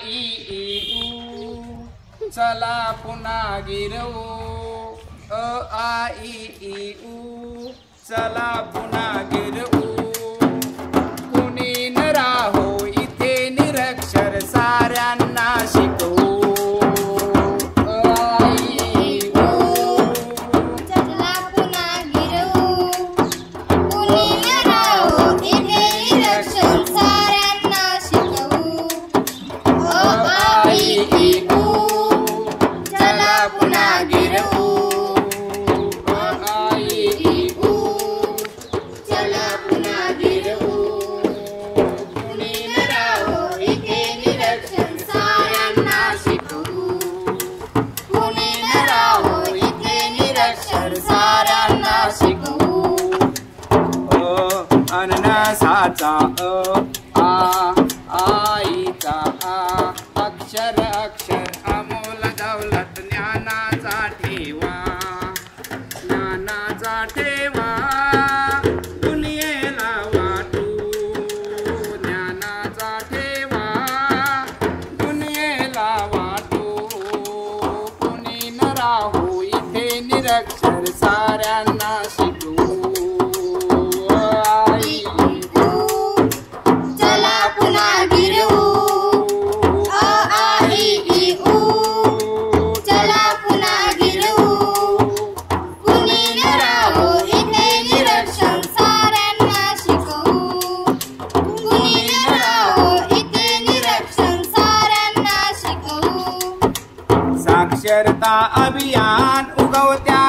E ऊ चला पुन्हा गिरवू आ E ऊ चला पुन्हा गिरवू कुणी न राहो इथे निरक्षर साऱ्यांना शिकवू अननसाचा आईचा अक्षर अक्षर अमोल दौलत ज्ञानाचा ठेवा दुनियेला वाटू ज्ञानाचा ठेवा दुनियेला वाटू कुणी न राहू इथे निरक्षर साऱ्यांना शिकवू साक्षरता अभियान उगवत्या